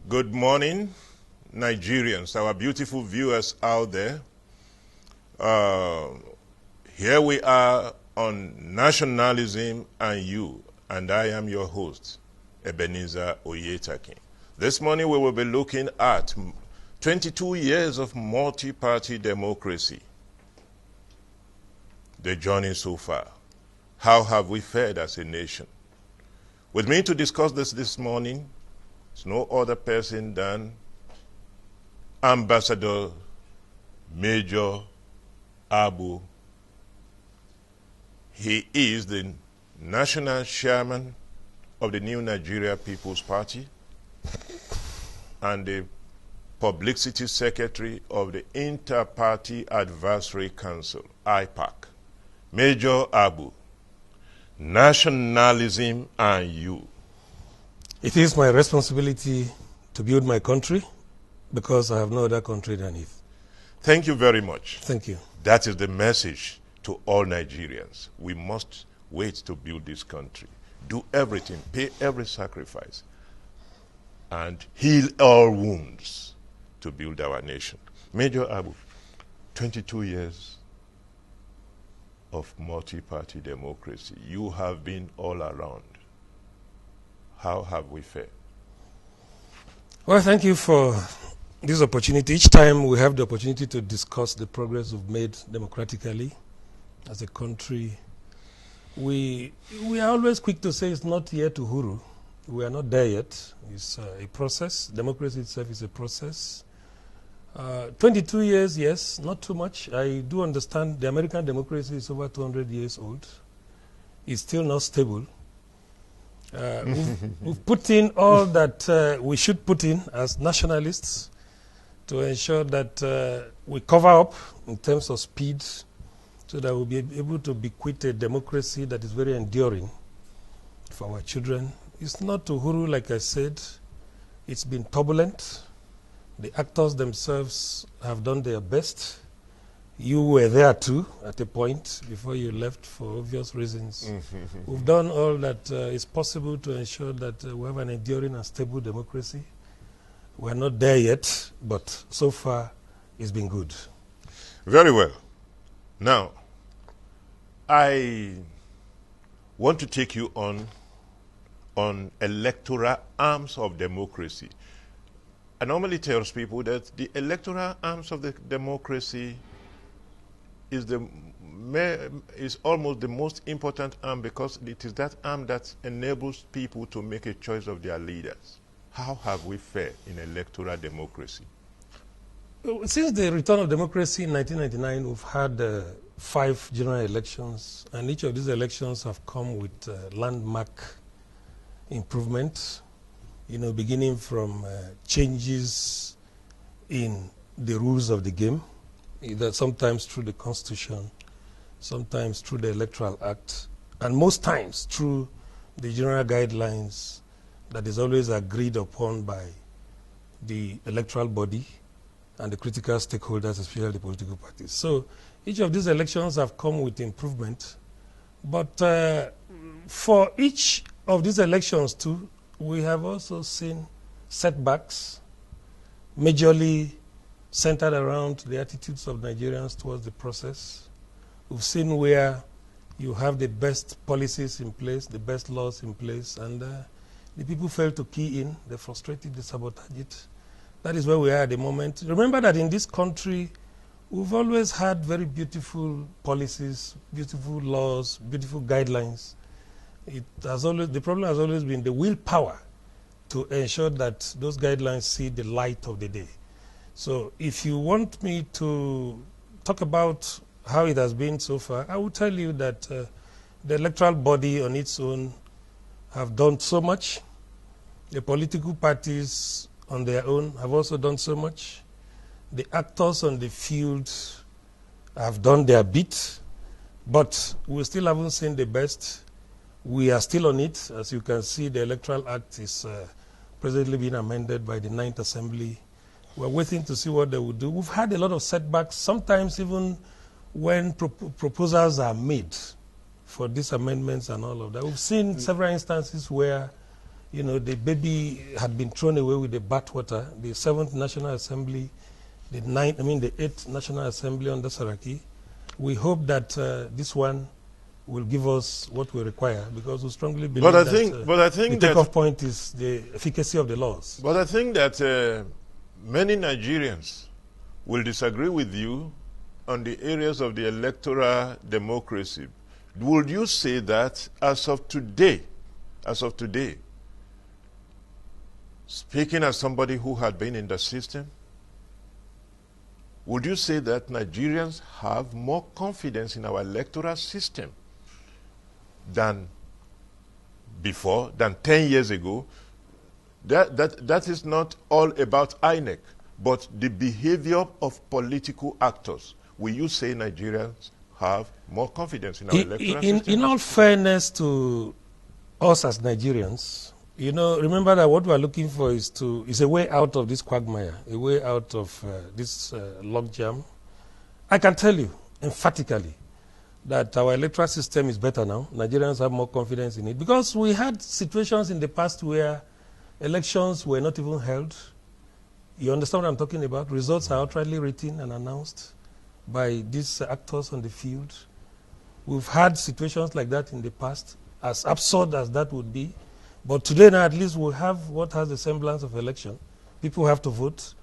Good morning, Nigerians, our beautiful viewers out there. Here we are on Nationalism and You, and I am your host, Ebenezer Oyetakin. This morning we will be looking at 22 years of multi-party democracy. The journey so far. How have we fared as a nation? With me to discuss this morning is no other person than Ambassador Major Abu. He is the national chairman of the New Nigeria People's Party and the publicity secretary of the Inter-Party Advisory Council, IPAC. Major Abu, Nationalism and You. It is my responsibility to build my country because I have no other country than it. Thank you very much. Thank you. That is the message to all Nigerians. We must wait to build this country. Do everything, pay every sacrifice, and heal all wounds to build our nation. Major Abu, 22 years of multi-party democracy. You have been all around. How have we fared? Well, thank you for this opportunity. Each time we have the opportunity to discuss the progress we've made democratically as a country, we are always quick to say it's not yet uhuru. We are not there yet. It's a process. Democracy itself is a process. 22 years, yes, not too much. I do understand the American democracy is over 200 years old. It's still not stable. We've put in all that we should put in as nationalists to ensure that we cover up in terms of speed so that we'll be able to bequeath a democracy that is very enduring for our children. It's not uhuru, like I said. It's been turbulent. The actors themselves have done their best. You were there too at a point before you left for obvious reasons. We've done all that is possible to ensure that we have an enduring and stable democracy. We're not there yet, but so far it's been good. Very well. Now, I want to take you on electoral arms of democracy. I normally tell people that the electoral arms of the democracy is almost the most important arm because it is that arm that enables people to make a choice of their leaders. How have we fared in electoral democracy? Since the return of democracy in 1999, we've had 5 general elections, and each of these elections have come with landmark improvements. You know, beginning from changes in the rules of the game, either sometimes through the Constitution, sometimes through the Electoral Act, and most times through the general guidelines that is always agreed upon by the electoral body and the critical stakeholders, especially the political parties. So each of these elections have come with improvement, but for each of these elections too, we have also seen setbacks, majorly centered around the attitudes of Nigerians towards the process. We've seen where you have the best policies in place, the best laws in place, and the people fail to key in, they frustrate it, they sabotage it. That is where we are at the moment. Remember that in this country, we've always had very beautiful policies, beautiful laws, beautiful guidelines. The problem has always been the willpower to ensure that those guidelines see the light of the day. So if you want me to talk about how it has been so far, I will tell you that the electoral body on its own have done so much. The political parties on their own have also done so much. The actors on the field have done their bit, but we still haven't seen the best. We are still on it. As you can see, the Electoral Act is presently being amended by the 9th Assembly. We're waiting to see what they will do. We've had a lot of setbacks, sometimes even when proposals are made for these amendments and all of that. We've seen several instances where You know, the baby had been thrown away with the bathwater. The 7th National Assembly, the 8th National Assembly under Saraki. We hope that this one will give us what we require, because we strongly believe I think the takeoff point is the efficacy of the laws. But I think that many Nigerians will disagree with you on the areas of the electoral democracy. Would you say that as of today, speaking as somebody who had been in the system, would you say that Nigerians have more confidence in our electoral system than before, than 10 years ago? That is not all about INEC, but the behavior of political actors. Will you say Nigerians have more confidence in our electoral system? In all fairness to us as Nigerians, you know, remember that what we are looking for is a way out of this quagmire, a way out of this logjam. I can tell you emphatically that our electoral system is better now. Nigerians have more confidence in it, because we had situations in the past where elections were not even held. You understand what I'm talking about? Results are outrightly written and announced by these actors on the field. We've had situations like that in the past, as absurd as that would be. But today now at least we have what has the semblance of election. People have to vote.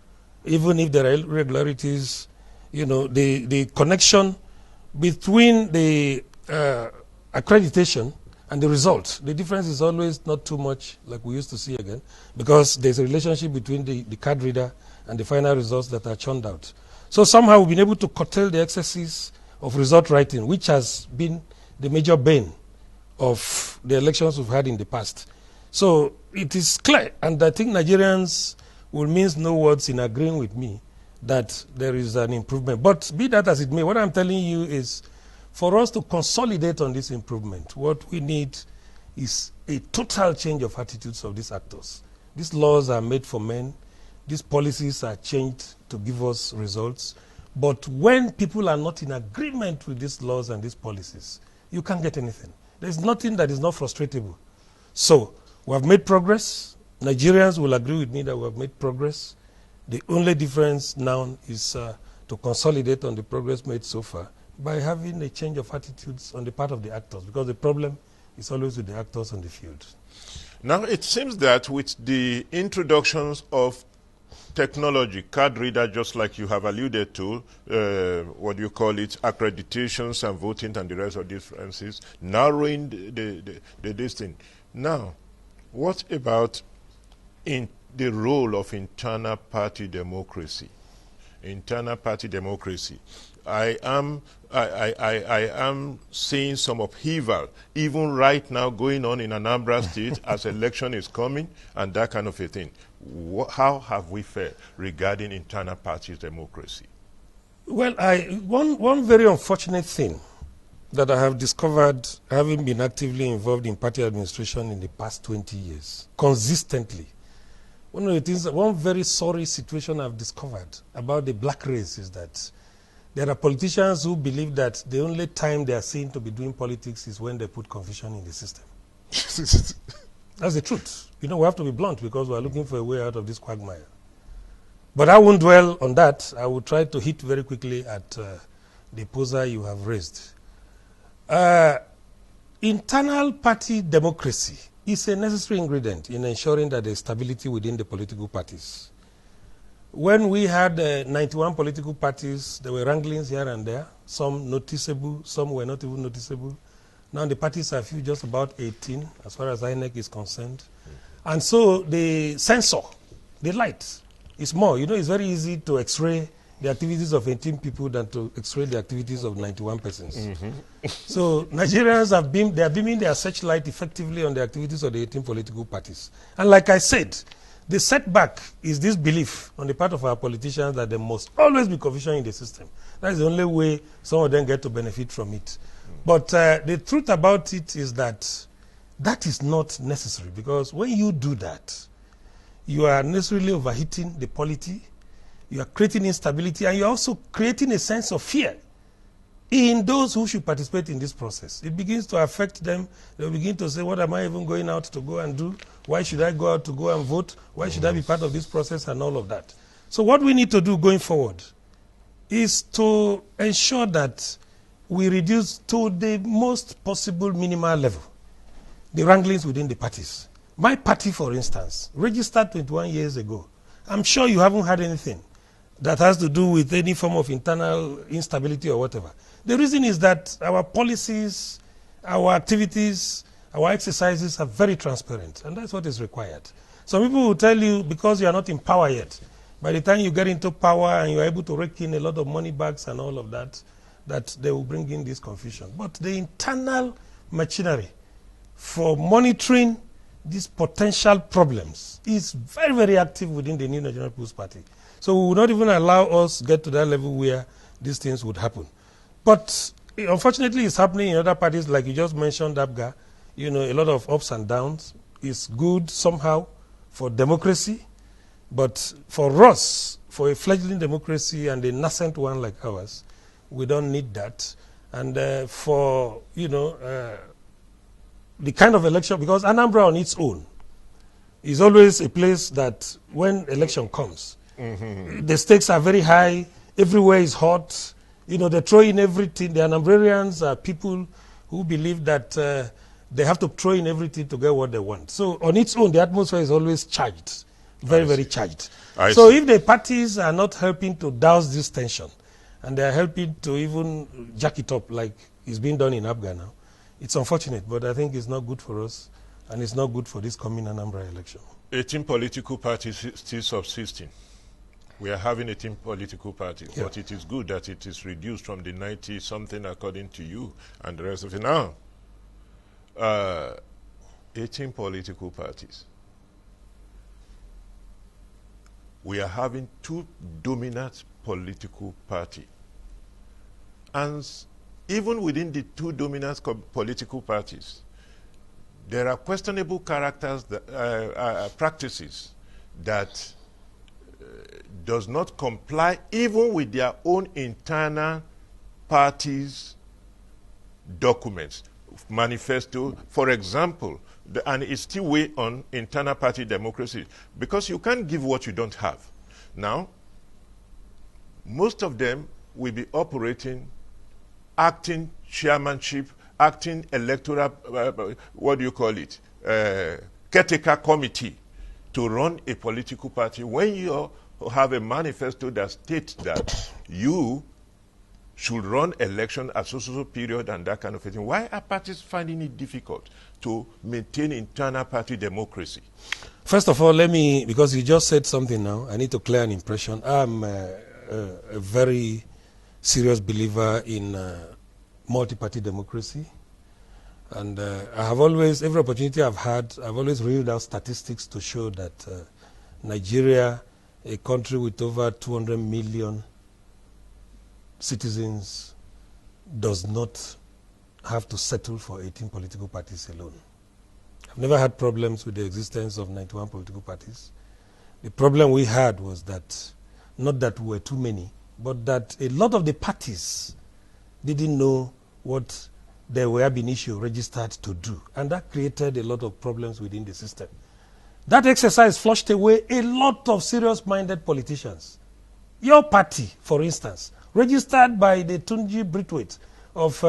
Even if there are irregularities, you know, the connection between the accreditation and the result, the difference is always not too much like we used to see again, because there's a relationship between the card reader and the final results that are churned out. So somehow we've been able to curtail the excesses of result writing, which has been the major bane of the elections we've had in the past. So it is clear, and I think Nigerians will mince no words in agreeing with me that there is an improvement. But be that as it may, what I'm telling you is, for us to consolidate on this improvement, what we need is a total change of attitudes of these actors. These laws are made for men. These policies are changed to give us results. But when people are not in agreement with these laws and these policies, you can't get anything. There's nothing that is not frustratable. So we have made progress. Nigerians will agree with me that we have made progress. The only difference now is to consolidate on the progress made so far by having a change of attitudes on the part of the actors, because the problem is always with the actors on the field. Now it seems that with the introductions of technology, card reader, just like you have alluded to, what do you call it, accreditations and voting and the rest of differences, narrowing the distance. Now, what about in the role of internal party democracy? Internal party democracy. I am seeing some upheaval, even right now going on in Anambra State as election is coming and that kind of a thing. How have we fared regarding internal party democracy? Well, one very unfortunate thing that I have discovered, having been actively involved in party administration in the past 20 years, consistently, one very sorry situation I've discovered about the black race is that there are politicians who believe that the only time they are seen to be doing politics is when they put confusion in the system. That's the truth. You know, we have to be blunt because we are looking for a way out of this quagmire. But I won't dwell on that. I will try to hit very quickly at the poser you have raised. Internal party democracy is a necessary ingredient in ensuring that there is stability within the political parties. When we had 91 political parties, there were wranglings here and there, some noticeable, some were not even noticeable. Now the parties are few, just about 18, as far as INEC is concerned. And so the sensor, the light, is more. You know, it's very easy to x-ray the activities of 18 people than to x-ray the activities of 91 persons. So Nigerians they are beaming their searchlight effectively on the activities of the 18 political parties. And like I said, the setback is this belief on the part of our politicians that there must always be confusion in the system. That is the only way some of them get to benefit from it. But the truth about it is that that is not necessary, because when you do that, you are necessarily overheating the polity, you are creating instability, and you're also creating a sense of fear in those who should participate in this process. It begins to affect them. They begin to say, what am I even going out to go and do? Why should I go out to go and vote? Why should I be part of this process and all of that? So what we need to do going forward is to ensure that we reduce to the most possible minimal level the wranglings within the parties. My party, for instance, registered 21 years ago. I'm sure you haven't had anything that has to do with any form of internal instability or whatever. The reason is that our policies, our activities, our exercises are very transparent, and that's what is required. Some people will tell you, because you are not in power yet, by the time you get into power and you are able to rake in a lot of money bags and all of that, that they will bring in this confusion. But the internal machinery for monitoring these potential problems is very, very active within the New National People's Party. So we will not even allow us to get to that level where these things would happen. But unfortunately, it's happening in other parties, like you just mentioned, ABGA. You know, a lot of ups and downs. It's good somehow for democracy, but for us, for a fledgling democracy and a nascent one like ours, we don't need that. And for, you know, the kind of election, because Anambra on its own is always a place that when election comes, the stakes are very high, everywhere is hot, you know, they throw in everything. The Anambrarians are people who believe that they have to throw in everything to get what they want. So on its own, the atmosphere is always charged, very, very charged. So if the parties are not helping to douse this tension, and they are helping to even jack it up like it's being done in ABGA now, it's unfortunate, but I think it's not good for us, and it's not good for this coming Anambra election. 18 political parties still subsisting. We are having 18 political parties, but it is good that it is reduced from the 90-something according to you and the rest of it. Now, 18 political parties. We are having two dominant political parties. And even within the two dominant political parties, there are questionable characters, practices that does not comply even with their own internal parties' documents, manifesto, for example, and it's still way on internal party democracy, because you can't give what you don't have. Now, most of them will be operating, acting chairmanship, acting electoral, what do you call it, caretaker committee to run a political party. When you have a manifesto that states that you should run election at so period and that kind of thing, why are parties finding it difficult to maintain internal party democracy? First of all, let me, because you just said something now, I need to clear an impression. I'm a very serious believer in multi-party democracy. And I have always, every opportunity I've had, I've always read out statistics to show that Nigeria, a country with over 200 million citizens, does not have to settle for 18 political parties alone. I've never had problems with the existence of 91 political parties. The problem we had was that, not that we were too many, but that a lot of the parties didn't know what they were being issued registered to do. And that created a lot of problems within the system. That exercise flushed away a lot of serious-minded politicians. Your party, for instance, registered by the Tunji Britwaite of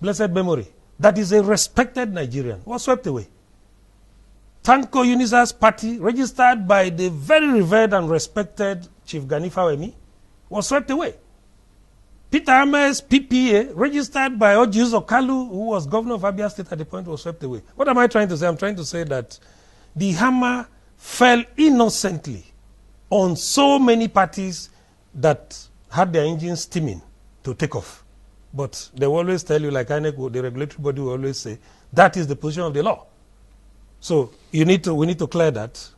blessed memory, that is a respected Nigerian, was swept away. Tanko Unisa's party, registered by the very revered and respected Chief Gani Fawemi, was swept away. Peter Ame's PPA, registered by Ojius Okalu, who was governor of Abia State at the point, was swept away. What am I trying to say? I'm trying to say that the hammer fell innocently on so many parties that had their engines steaming to take off. But they will always tell you, like INEC, the regulatory body will always say, that is the position of the law. So we need to clear that,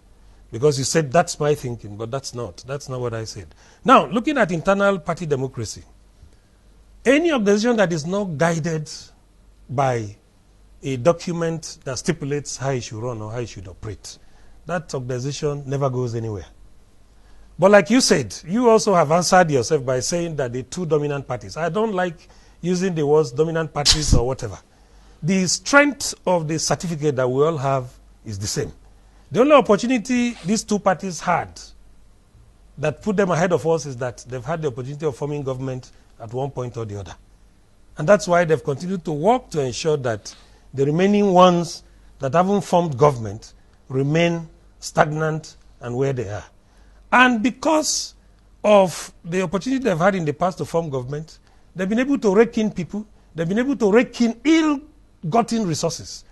because you said that's my thinking, but that's not what I said. Now, looking at internal party democracy, any organization that is not guided by a document that stipulates how it should run or how it should operate, that organization never goes anywhere. But like you said, you also have answered yourself by saying that the two dominant parties. I don't like using the words dominant parties or whatever. The strength of the certificate that we all have is the same. The only opportunity these two parties had that put them ahead of us is that they've had the opportunity of forming government at one point or the other. And that's why they've continued to work to ensure that the remaining ones that haven't formed government remain stagnant and where they are. And because of the opportunity they've had in the past to form government, they've been able to rake in people, they've been able to rake in ill-gotten resources.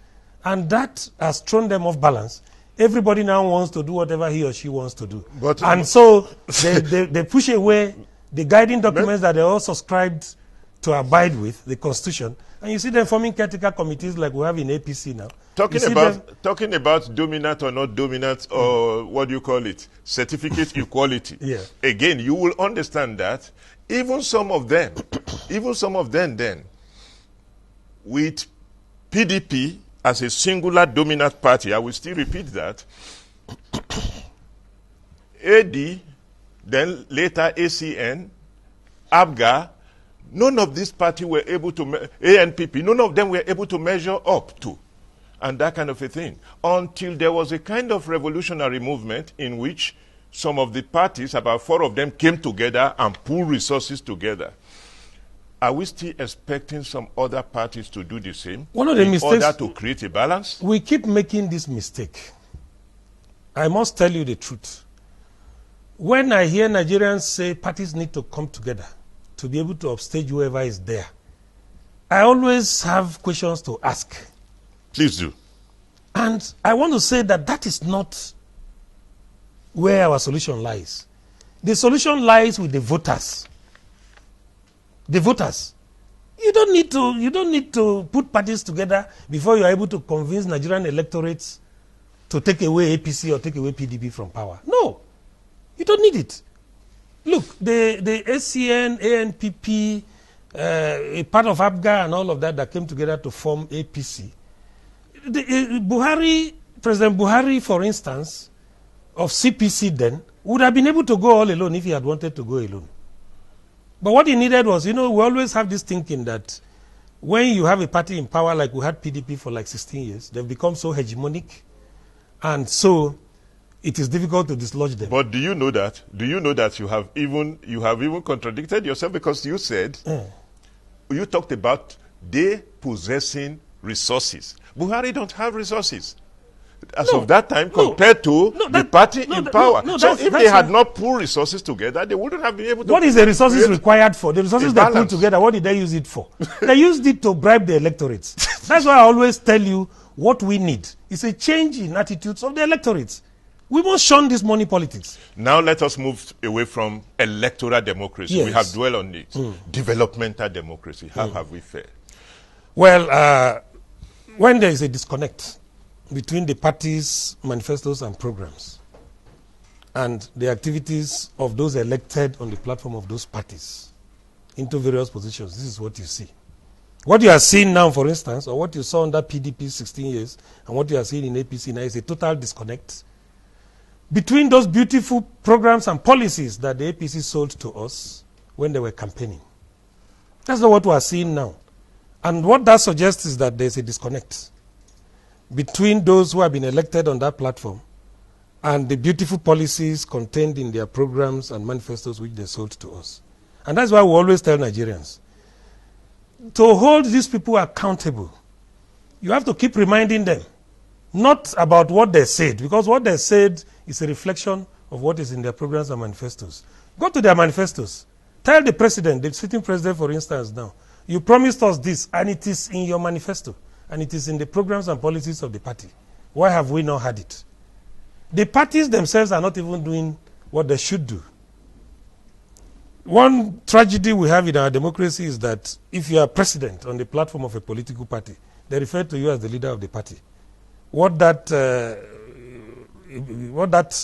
And that has thrown them off balance. Everybody now wants to do whatever he or she wants to do. And so they push away the guiding documents that they all subscribed to abide with, the Constitution. And you see them forming caretaker committees like we have in APC now. Talking about dominant or not dominant, or what do you call it, certificate equality. Yeah. Again, you will understand that even some of them then, with PDP as a singular dominant party, I will still repeat that, AD, then later ACN, ABGA, none of these parties were able to, ANPP, none of them were able to measure up to, and that kind of a thing, until there was a kind of revolutionary movement in which some of the parties, about 4 of them, came together and pooled resources together. Are we still expecting some other parties to do the same in order to create a balance? We keep making this mistake. I must tell you the truth. When I hear Nigerians say parties need to come together to be able to upstage whoever is there, I always have questions to ask. Please do. And I want to say that that is not where our solution lies. The solution lies with the voters. The voters. You don't need to put parties together before you are able to convince Nigerian electorates to take away APC or take away PDP from power. No. You don't need it. Look, the ACN, ANPP, a part of ABGA and all of that came together to form APC. President Buhari, for instance, of CPC then, would have been able to go all alone if he had wanted to go alone. But what he needed was, we always have this thinking that when you have a party in power like we had PDP for like 16 years, they've become so hegemonic, and so it is difficult to dislodge them. But do you know that? Do you know that you have even contradicted yourself, because you said you talked about they possessing resources. Buhari don't have resources as of that time compared to the party in power. So if they had not pulled resources together, they wouldn't have been able to. What is the resources required for? The resources they put together, what did they use it for? They used it to bribe the electorates. That's why I always tell you what we need is a change in attitudes of the electorates. We must shun this money politics. Now let us move away from electoral democracy. Yes. We have dwelled on it. Developmental democracy. How have we fared? Well, when there is a disconnect between the parties' manifestos and programs and the activities of those elected on the platform of those parties into various positions, this is what you see. What you are seeing now, for instance, or what you saw under PDP 16 years and what you are seeing in APC now is a total disconnect between those beautiful programs and policies that the APC sold to us when they were campaigning. That's not what we are seeing now. And what that suggests is that there's a disconnect between those who have been elected on that platform and the beautiful policies contained in their programs and manifestos which they sold to us. And that's why we always tell Nigerians, to hold these people accountable, you have to keep reminding them, not about what they said, because what they said is a reflection of what is in their programs and manifestos. Go to their manifestos. Tell the president, the sitting president, for instance, now, you promised us this, and it is in your manifesto, and it is in the programs and policies of the party. Why have we not had it? The parties themselves are not even doing what they should do. One tragedy we have in our democracy is that if you are president on the platform of a political party, they refer to you as the leader of the party. The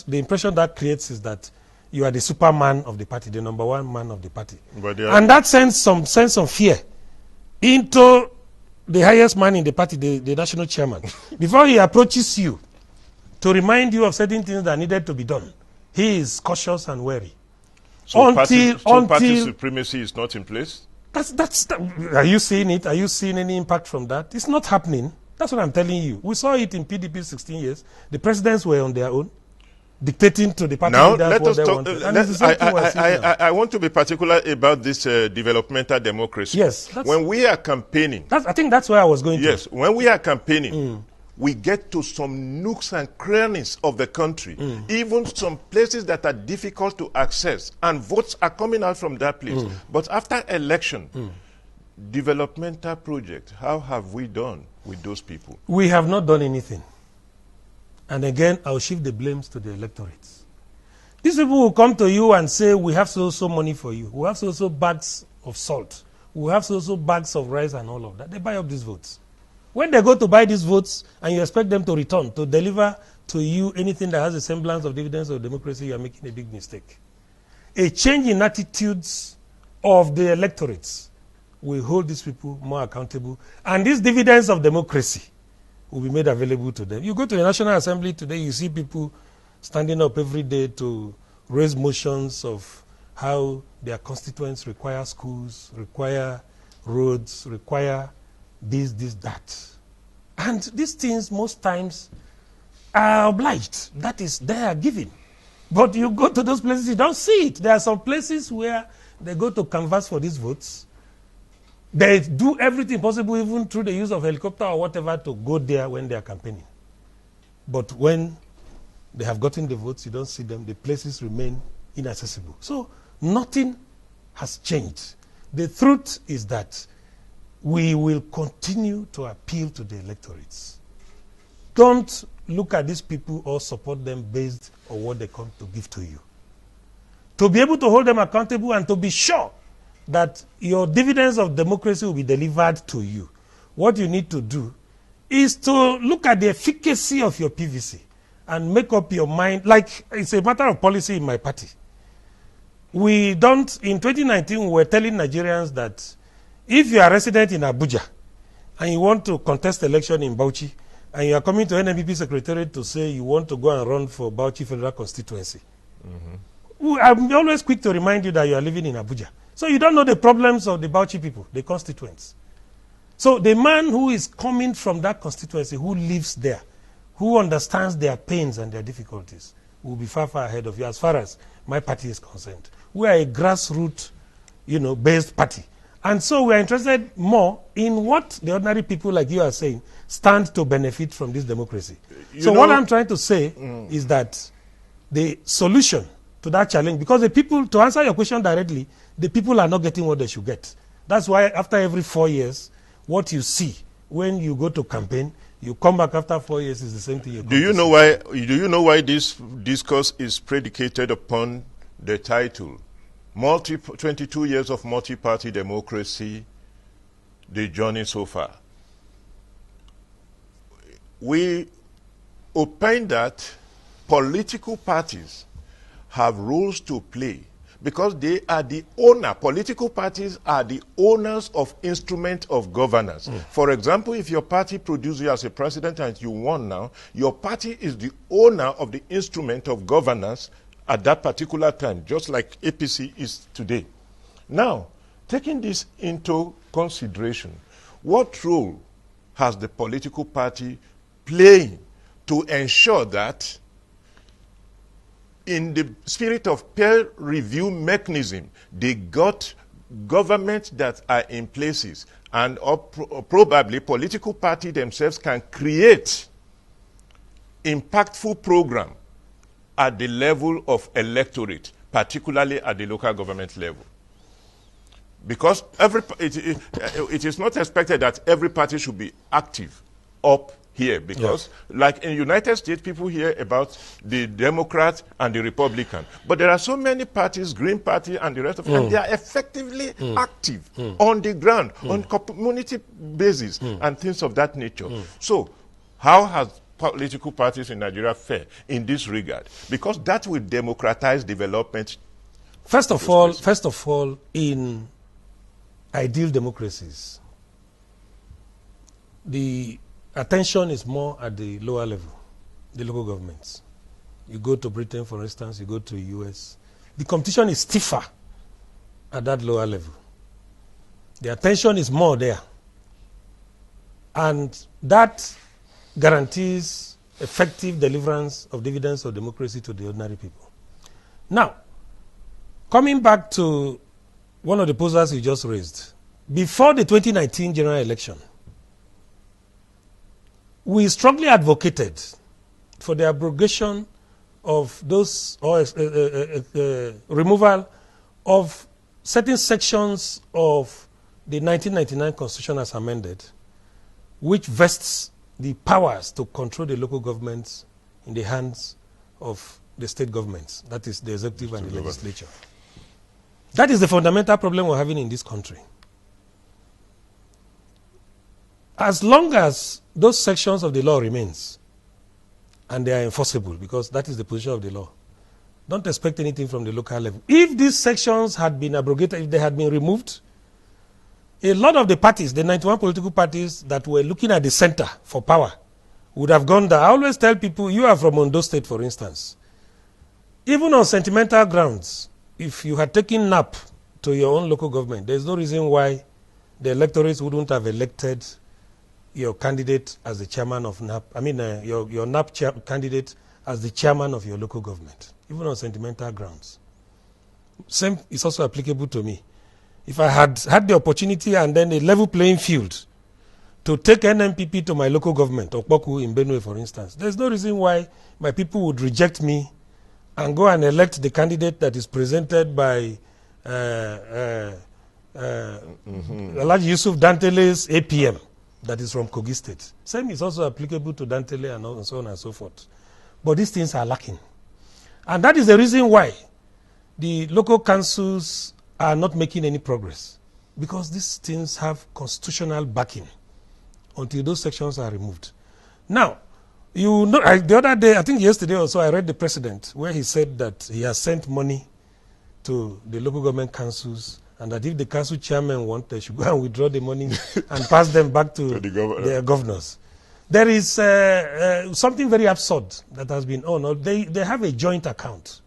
impression that creates is that you are the superman of the party, the number one man of the party. And that sends some sense of fear into the highest man in the party, the national chairman. Before he approaches you to remind you of certain things that needed to be done, he is cautious and wary. So party supremacy is not in place? Are you seeing it? Are you seeing any impact from that? It's not happening. That's what I'm telling you. We saw it in PDP 16 years. The presidents were on their own, dictating to the party now, leaders let what us they talk. wanted. And it's the same thing we're seeing now. I want to be particular about this developmental democracy. Yes. When we are campaigning. I think that's where I was going to. Yes, when we are campaigning, we get to some nooks and crannies of the country, even some places that are difficult to access, and votes are coming out from that place. But after election, developmental project, how have we done with those people? We have not done anything. And again, I'll shift the blames to the electorates. These people will come to you and say, we have so money for you. We have so bags of salt. We have so bags of rice and all of that. They buy up these votes. When they go to buy these votes and you expect them to return, to deliver to you anything that has a semblance of dividends of democracy, you are making a big mistake. A change in attitudes of the electorates will hold these people more accountable. And these dividends of democracy will be made available to them. You go to the National Assembly today, you see people standing up every day to raise motions of how their constituents require schools, require roads, require this, that. And these things most times are obliged. That is, they are given. But you go to those places, you don't see it. There are some places where they go to canvass for these votes. They do everything possible, even through the use of helicopter or whatever, to go there when they are campaigning. But when they have gotten the votes, you don't see them. The places remain inaccessible. So nothing has changed. The truth is that we will continue to appeal to the electorates. Don't look at these people or support them based on what they come to give to you. To be able to hold them accountable and to be sure that your dividends of democracy will be delivered to you, what you need to do is to look at the efficacy of your PVC and make up your mind. Like, it's a matter of policy in my party. We don't, in 2019, we were telling Nigerians that if you are a resident in Abuja and you want to contest election in Bauchi, and you are coming to NMPP Secretariat to say you want to go and run for Bauchi Federal Constituency, I'm always quick to remind you that you are living in Abuja. So you don't know the problems of the Bauchi people, the constituents. So the man who is coming from that constituency, who lives there, who understands their pains and their difficulties, will be far ahead of you as far as my party is concerned. We are a grassroots, based party. And so we are interested more in what the ordinary people like you are saying stand to benefit from this democracy. So what I'm trying to say is that the solution to that challenge, because the people, to answer your question directly, the people are not getting what they should get. That's why after every 4 years, what you see when you go to campaign, you come back after 4 years is the same thing. Do you know why this discourse is predicated upon the title? 22 years of multi-party democracy, the journey so far. We opine that political parties have roles to play because they are the owner. Political parties are the owners of instrument of governance. For example, if your party produces you as a president and you won now, your party is the owner of the instrument of governance at that particular time, just like APC is today. Now, taking this into consideration, what role has the political party playing to ensure that in the spirit of peer review mechanism, they got governments that are in places and probably political party themselves can create impactful program at the level of electorate, particularly at the local government level. Because it is not expected that every party should be active up here, because like in United States, people hear about the Democrat and the Republican. But there are so many parties, Green Party and the rest of them, and they are effectively active on the ground, on community basis and things of that nature. So how has political parties in Nigeria fare in this regard? Because that will democratize development. First of all, in ideal democracies, the attention is more at the lower level, the local governments. You go to Britain, for instance, you go to the US. The competition is stiffer at that lower level. The attention is more there. And that guarantees effective deliverance of dividends of democracy to the ordinary people. Now, coming back to one of the posers you just raised, before the 2019 general election, we strongly advocated for the abrogation of those, or removal of certain sections of the 1999 Constitution as amended, which vests the powers to control the local governments in the hands of the state governments, that is the executive and the legislature. That is the fundamental problem we're having in this country. As long as those sections of the law remains, and they are enforceable, because that is the position of the law, don't expect anything from the local level. If these sections had been abrogated, if they had been removed, a lot of the parties, the 91 political parties that were looking at the center for power, would have gone there. I always tell people, you are from Ondo State, for instance. Even on sentimental grounds, if you had taken NAP to your own local government, there's no reason why the electorates wouldn't have elected your candidate as the chairman of NAP. I mean, your NAP candidate as the chairman of your local government, even on sentimental grounds. Same is also applicable to me. If I had had the opportunity and then a level playing field to take NMPP to my local government, Okpoku in Benue, for instance, there's no reason why my people would reject me and go and elect the candidate that is presented by Alhaji Yusuf Dantele's APM, that is from Kogi State. Same is also applicable to Dantele and so on and so forth. But these things are lacking. And that is the reason why the local councils are not making any progress, because these things have constitutional backing until those sections are removed. Now, you know, the other day, I think yesterday or so, I read the president where he said that he has sent money to the local government councils, and that if the council chairman want, they should go and withdraw the money and pass them back to their governors. There is something very absurd that has been on. They have a joint account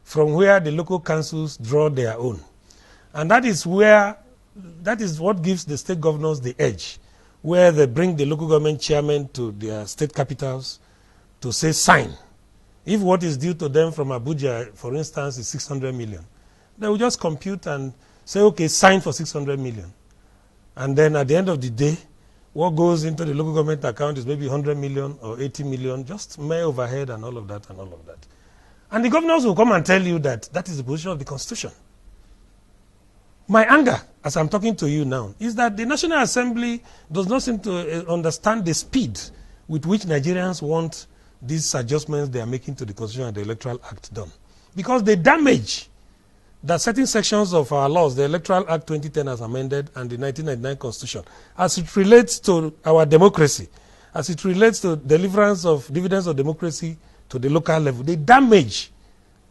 from where the local councils draw their own. And that is what gives the state governors the edge, where they bring the local government chairman to their state capitals to say sign. If what is due to them from Abuja, for instance, is 600 million, they will just compute and say, okay, sign for 600 million. And then at the end of the day, what goes into the local government account is maybe 100 million or 80 million, just mere overhead and all of that and all of that. And the governors will come and tell you that that is the position of the Constitution. My anger, as I'm talking to you now, is that the National Assembly does not seem to understand the speed with which Nigerians want these adjustments they are making to the Constitution and the Electoral Act done. Because the damage that certain sections of our laws, the Electoral Act 2010 as amended and the 1999 Constitution, as it relates to our democracy, as it relates to deliverance of dividends of democracy to the local level, the damage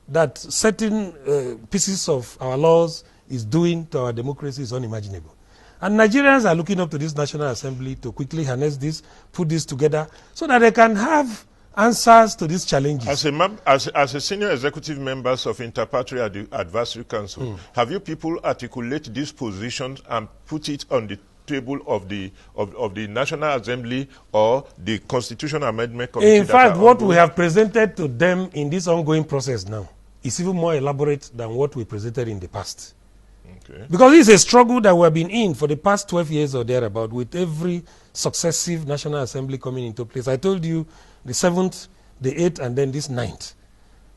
that certain pieces of our laws is doing to our democracy is unimaginable. And Nigerians are looking up to this National Assembly to quickly harness this, put this together, so that they can have answers to these challenges. As a senior executive members of Interparty Advisory Council, have you people articulate these positions and put it on the table of the National Assembly or the Constitutional Amendment Committee? In fact, what we have presented to them in this ongoing process now is even more elaborate than what we presented in the past. Okay. Because this is a struggle that we have been in for the past 12 years or thereabout, with every successive National Assembly coming into place. I told you the 7th, the 8th, and then this 9th.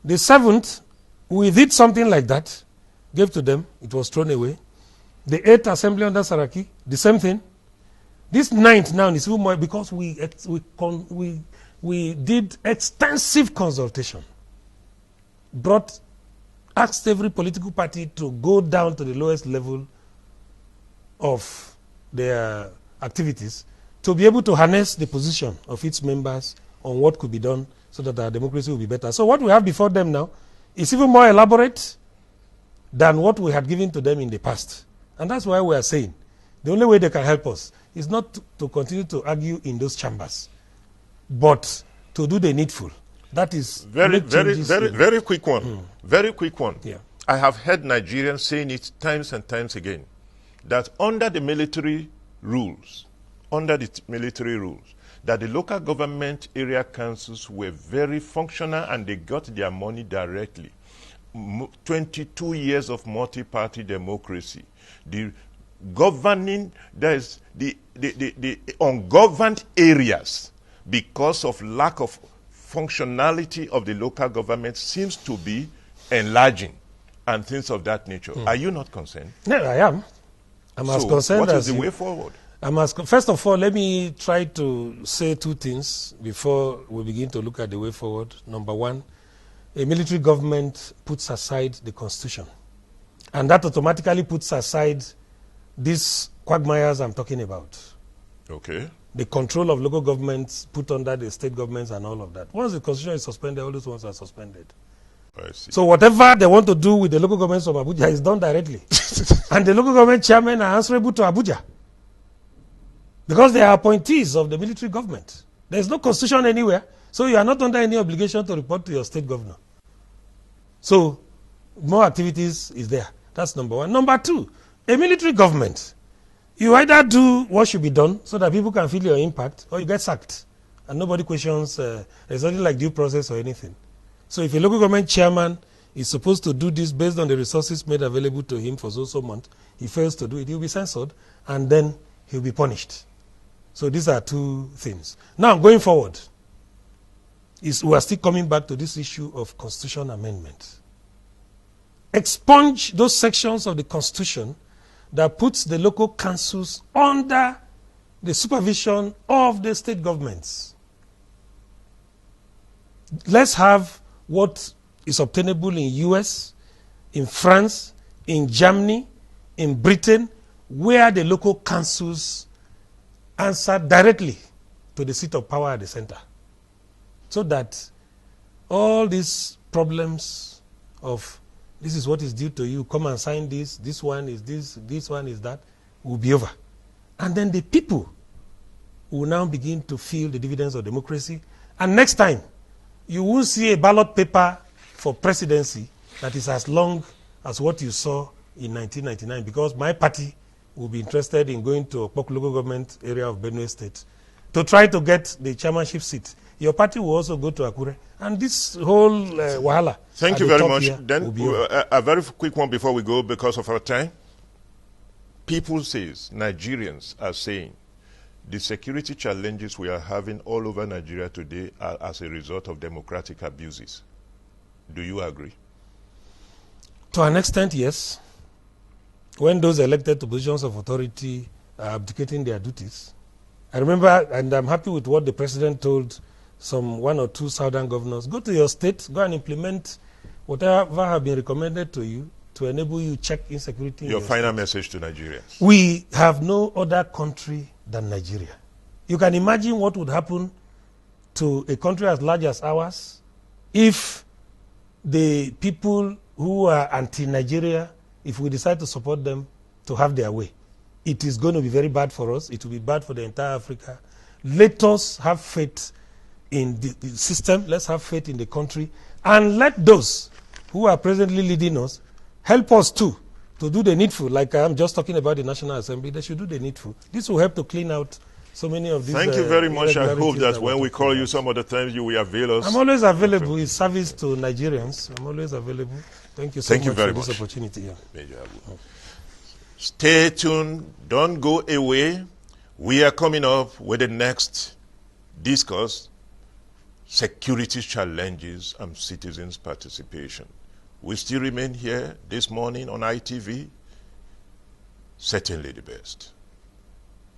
The 7th, we did something like that, gave to them, it was thrown away. The 8th Assembly under Saraki, the same thing. This 9th now is even more, because we did extensive consultation, asked every political party to go down to the lowest level of their activities to be able to harness the position of its members on what could be done so that our democracy will be better. So what we have before them now is even more elaborate than what we had given to them in the past. And that's why we are saying the only way they can help us is not to continue to argue in those chambers, but to do the needful. That is very quick one. Very quick one. Yeah. I have heard Nigerians saying it times and times again, that under the military rules, that the local government area councils were very functional and they got their money directly. 22 years of multi-party democracy. The governing, there is the ungoverned areas, because of lack of functionality of the local government, seems to be enlarging and things of that nature. Are you not concerned? No, I am. I'm as concerned what as is the you. way forward? First of all, let me try to say two things before we begin to look at the way forward. Number one, a military government puts aside the constitution. And that automatically puts aside these quagmires I'm talking about. Okay. The control of local governments put under the state governments and all of that. Once the constitution is suspended, all those ones are suspended. I see. So whatever they want to do with the local governments of Abuja is done directly. And the local government chairmen are answerable to Abuja, because they are appointees of the military government. There is no constitution anywhere, so you are not under any obligation to report to your state governor. So more activities is there. That's number one. Number two, a military government, you either do what should be done so that people can feel your impact, or you get sacked and nobody questions. There's nothing like due process or anything. So if a local government chairman is supposed to do this based on the resources made available to him for so month, he fails to do it, he'll be censored and then he'll be punished. So these are two things. Now going forward, we are still coming back to this issue of constitution amendment. Expunge those sections of the constitution that puts the local councils under the supervision of the state governments. Let's have what is obtainable in US, in France, in Germany, in Britain, where the local councils answer directly to the seat of power at the center. So that all these problems of this is what is due to you, come and sign this, this one is this one is that, will be over. And then the people will now begin to feel the dividends of democracy. And next time, you will see a ballot paper for presidency that is as long as what you saw in 1999, because my party will be interested in going to Okpok local government area of Benue State to try to get the chairmanship seat. Your party will also go to Akure. And this whole wahala. Thank you very much. Then a very quick one before we go because of our time. People says, Nigerians are saying, the security challenges we are having all over Nigeria today are as a result of democratic abuses. Do you agree? To an extent, yes. When those elected to positions of authority are abdicating their duties. I remember, and I'm happy with what the president told some 1 or 2 southern governors, go to your state, go and implement whatever have been recommended to you to enable you check insecurity. Your final message to Nigerians. We have no other country than Nigeria. You can imagine what would happen to a country as large as ours if the people who are anti-Nigeria, if we decide to support them to have their way. It is going to be very bad for us. It will be bad for the entire Africa. Let us have faith in the system. Let's have faith in the country. And let those who are presently leading us help us too to do the needful. Like I'm just talking about the National Assembly, they should do the needful. This will help to clean out so many of these. Thank you very much. I hope that when we call you some other times, you will avail us. I'm always available in service to Nigerians. I'm always available. Thank you so much for this opportunity. Yeah. Stay tuned. Don't go away. We are coming up with the next discourse, security challenges and citizens' participation. We still remain here this morning on ITV. Certainly the best.